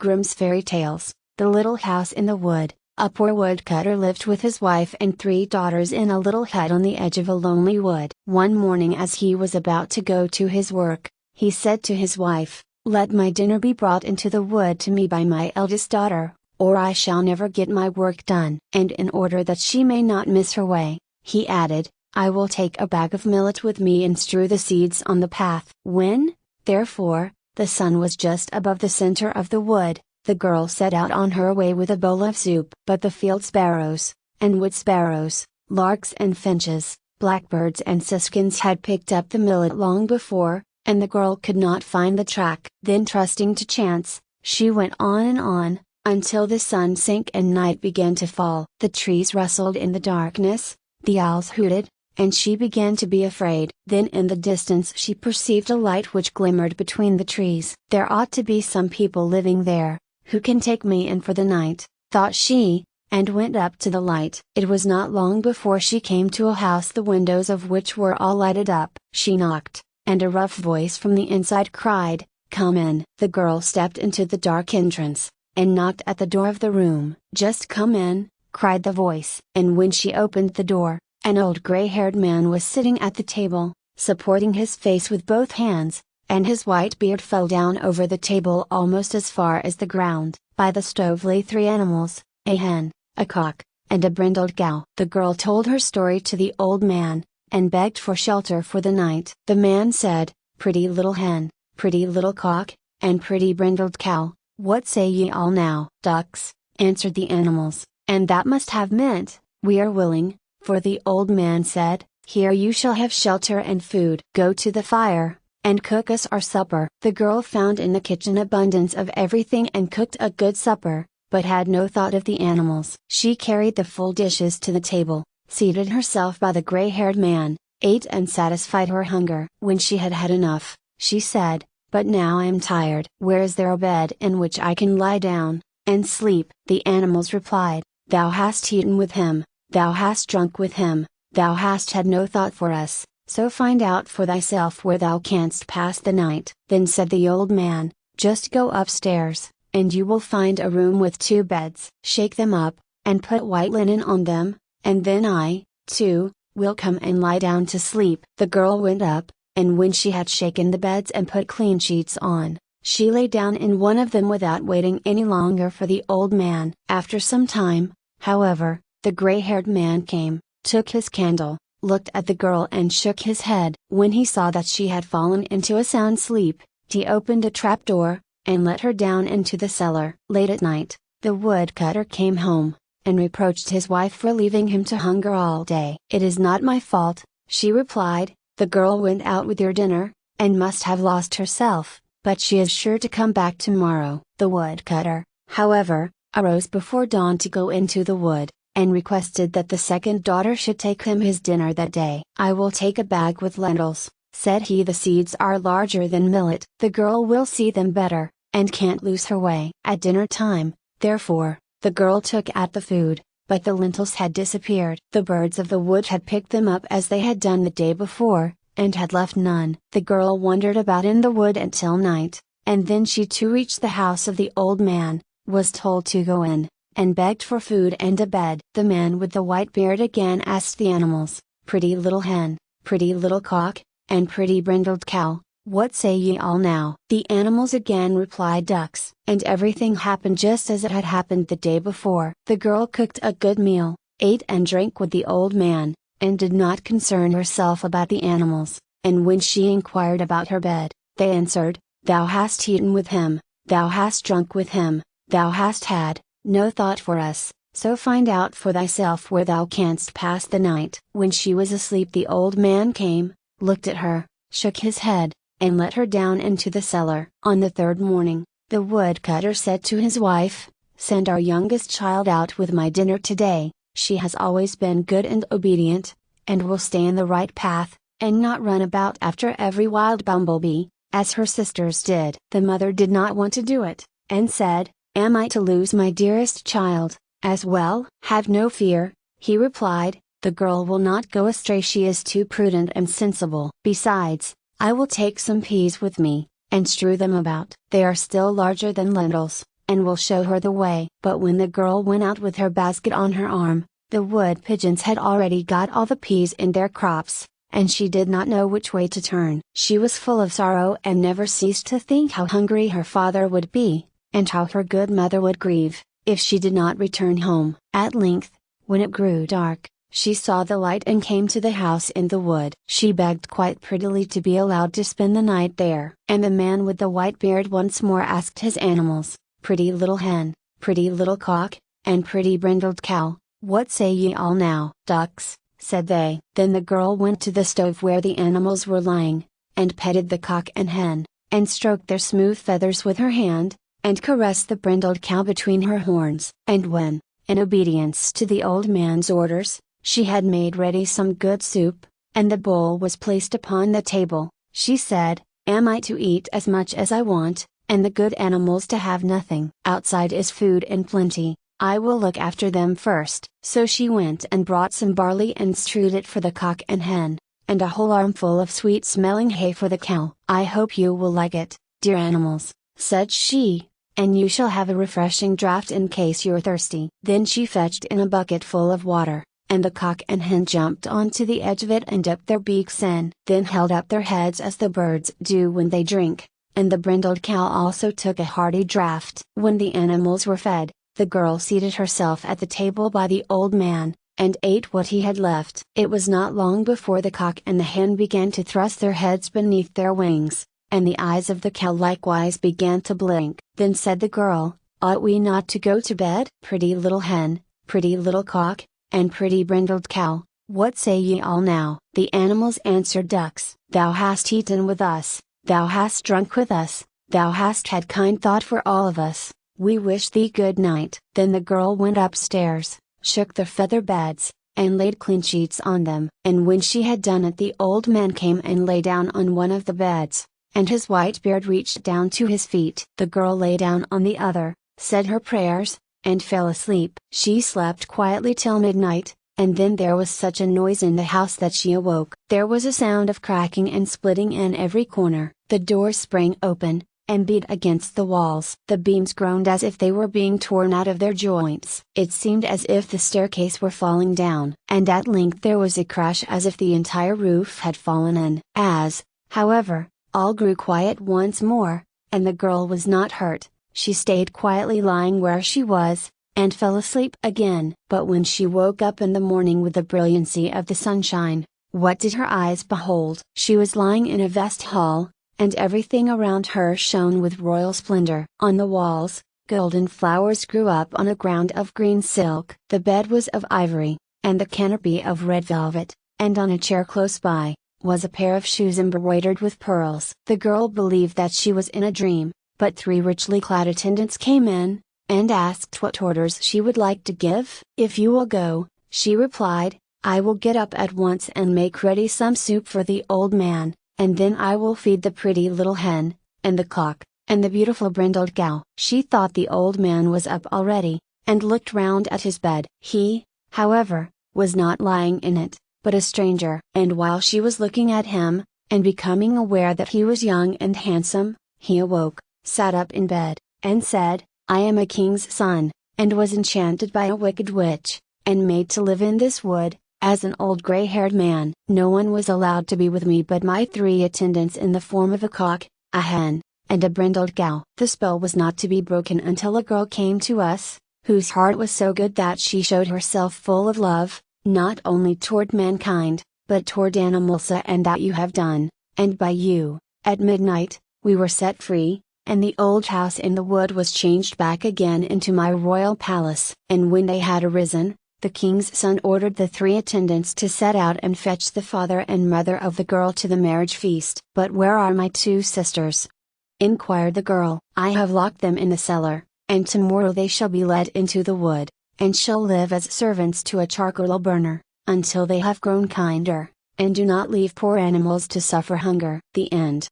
Grimm's Fairy Tales, The Little House in the Wood. A poor woodcutter lived with his wife and 3 daughters in a little hut on the edge of a lonely wood. One morning as he was about to go to his work, he said to his wife, "Let my dinner be brought into the wood to me by my eldest daughter, or I shall never get my work done." And in order that she may not miss her way, he added, "I will take a bag of millet with me and strew the seeds on the path." When, therefore, the sun was just above the center of the wood, the girl set out on her way with a bowl of soup. But the field sparrows, and wood sparrows, larks and finches, blackbirds and siskins had picked up the millet long before, and the girl could not find the track. Then trusting to chance, she went on, until the sun sank and night began to fall. The trees rustled in the darkness, the owls hooted, and she began to be afraid. Then in the distance she perceived a light which glimmered between the trees. "There ought to be some people living there, who can take me in for the night," thought she, and went up to the light. It was not long before she came to a house the windows of which were all lighted up. She knocked, and a rough voice from the inside cried, "Come in." The girl stepped into the dark entrance, and knocked at the door of the room. "Just come in," cried the voice. And when she opened the door, an old gray-haired man was sitting at the table, supporting his face with both hands, and his white beard fell down over the table almost as far as the ground. By the stove lay 3 animals, a hen, a cock, and a brindled cow. The girl told her story to the old man, and begged for shelter for the night. The man said, "Pretty little hen, pretty little cock, and pretty brindled cow, what say ye all now?" "Ducks," answered the animals, and that must have meant, "We are willing," for the old man said, "Here you shall have shelter and food. Go to the fire, and cook us our supper." The girl found in the kitchen abundance of everything and cooked a good supper, but had no thought of the animals. She carried the full dishes to the table, seated herself by the gray-haired man, ate and satisfied her hunger. When she had had enough, she said, "But now I am tired. Where is there a bed in which I can lie down, and sleep?" The animals replied, "Thou hast eaten with him, thou hast drunk with him, thou hast had no thought for us. So find out for thyself where thou canst pass the night." Then said the old man, "Just go upstairs, and you will find a room with 2 beds. Shake them up, and put white linen on them, and then I, too, will come and lie down to sleep." The girl went up, and when she had shaken the beds and put clean sheets on, she lay down in one of them without waiting any longer for the old man. After some time, however, the gray-haired man came, took his candle, looked at the girl and shook his head. When he saw that she had fallen into a sound sleep, he opened a trapdoor, and let her down into the cellar. Late at night, the woodcutter came home, and reproached his wife for leaving him to hunger all day. "It is not my fault," she replied, "the girl went out with your dinner, and must have lost herself, but she is sure to come back tomorrow." The woodcutter, however, arose before dawn to go into the wood, and requested that the second daughter should take him his dinner that day. "I will take a bag with lentils," said he. "The seeds are larger than millet. The girl will see them better, and can't lose her way." At dinner time, therefore, the girl took at the food, but the lentils had disappeared. The birds of the wood had picked them up as they had done the day before, and had left none. The girl wandered about in the wood until night, and then she too reached the house of the old man, was told to go in, and begged for food and a bed. The man with the white beard again asked the animals, "Pretty little hen, pretty little cock, and pretty brindled cow, what say ye all now?" The animals again replied, "Ducks." And everything happened just as it had happened the day before. The girl cooked a good meal, ate and drank with the old man, and did not concern herself about the animals, and when she inquired about her bed, they answered, "Thou hast eaten with him, thou hast drunk with him, thou hast had no thought for us, so find out for thyself where thou canst pass the night." When she was asleep the old man came, looked at her, shook his head, and let her down into the cellar. On the 3rd morning, the woodcutter said to his wife, "Send our youngest child out with my dinner today, she has always been good and obedient, and will stay in the right path, and not run about after every wild bumblebee, as her sisters did." The mother did not want to do it, and said, "Am I to lose my dearest child, as well?" "Have no fear," he replied, "the girl will not go astray. She is too prudent and sensible. Besides, I will take some peas with me, and strew them about. They are still larger than lentils, and will show her the way. But when the girl went out with her basket on her arm, the wood pigeons had already got all the peas in their crops, and she did not know which way to turn. She was full of sorrow and never ceased to think how hungry her father would be, and how her good mother would grieve, if she did not return home. At length, when it grew dark, she saw the light and came to the house in the wood. She begged quite prettily to be allowed to spend the night there. And the man with the white beard once more asked his animals, "Pretty little hen, pretty little cock, and pretty brindled cow, what say ye all now?" "Ducks," said they. Then the girl went to the stove where the animals were lying, and petted the cock and hen, and stroked their smooth feathers with her hand, and caressed the brindled cow between her horns. And when, in obedience to the old man's orders, she had made ready some good soup, and the bowl was placed upon the table, she said, "Am I to eat as much as I want, and the good animals to have nothing? Outside is food in plenty, I will look after them first." So she went and brought some barley and strewed it for the cock and hen, and a whole armful of sweet smelling hay for the cow. "I hope you will like it, dear animals," said she, "and you shall have a refreshing draught in case you're thirsty." Then she fetched in a bucket full of water, and the cock and hen jumped onto the edge of it and dipped their beaks in. Then held up their heads as the birds do when they drink, and the brindled cow also took a hearty draught. When the animals were fed, the girl seated herself at the table by the old man, and ate what he had left. It was not long before the cock and the hen began to thrust their heads beneath their wings, and the eyes of the cow likewise began to blink. Then said the girl, "Ought we not to go to bed?" "Pretty little hen, pretty little cock, and pretty brindled cow, what say ye all now?" The animals answered, "Ducks." "Thou hast eaten with us, thou hast drunk with us, thou hast had kind thought for all of us, we wish thee good night." Then the girl went upstairs, shook their feather beds, and laid clean sheets on them. And when she had done it, the old man came and lay down on one of the beds, and his white beard reached down to his feet. The girl lay down on the other, said her prayers, and fell asleep. She slept quietly till midnight, and then there was such a noise in the house that she awoke. There was a sound of cracking and splitting in every corner. The door sprang open, and beat against the walls. The beams groaned as if they were being torn out of their joints. It seemed as if the staircase were falling down. And at length there was a crash as if the entire roof had fallen in. As, however, all grew quiet once more, and the girl was not hurt, she stayed quietly lying where she was, and fell asleep again. But when she woke up in the morning with the brilliancy of the sunshine, what did her eyes behold? She was lying in a vast hall, and everything around her shone with royal splendor. On the walls, golden flowers grew up on a ground of green silk. The bed was of ivory, and the canopy of red velvet, and on a chair close by, was a pair of shoes embroidered with pearls. The girl believed that she was in a dream, but 3 richly clad attendants came in, and asked what orders she would like to give. "If you will go," she replied, "I will get up at once and make ready some soup for the old man, and then I will feed the pretty little hen, and the cock, and the beautiful brindled cow." She thought the old man was up already, and looked round at his bed. He, however, was not lying in it, but a stranger. And while she was looking at him, and becoming aware that he was young and handsome, he awoke, sat up in bed, and said, "I am a king's son, and was enchanted by a wicked witch, and made to live in this wood, as an old gray-haired man. No one was allowed to be with me but my 3 attendants in the form of a cock, a hen, and a brindled cow." The spell was not to be broken until a girl came to us, whose heart was so good that she showed herself full of love, not only toward mankind, but toward animals, and that you have done, and by you, at midnight, we were set free, and the old house in the wood was changed back again into my royal palace. And when they had arisen, the king's son ordered the 3 attendants to set out and fetch the father and mother of the girl to the marriage feast. "But where are my 2 sisters?" inquired the girl. "I have locked them in the cellar, and tomorrow they shall be led into the wood, and shall live as servants to a charcoal burner, until they have grown kinder, and do not leave poor animals to suffer hunger." The end.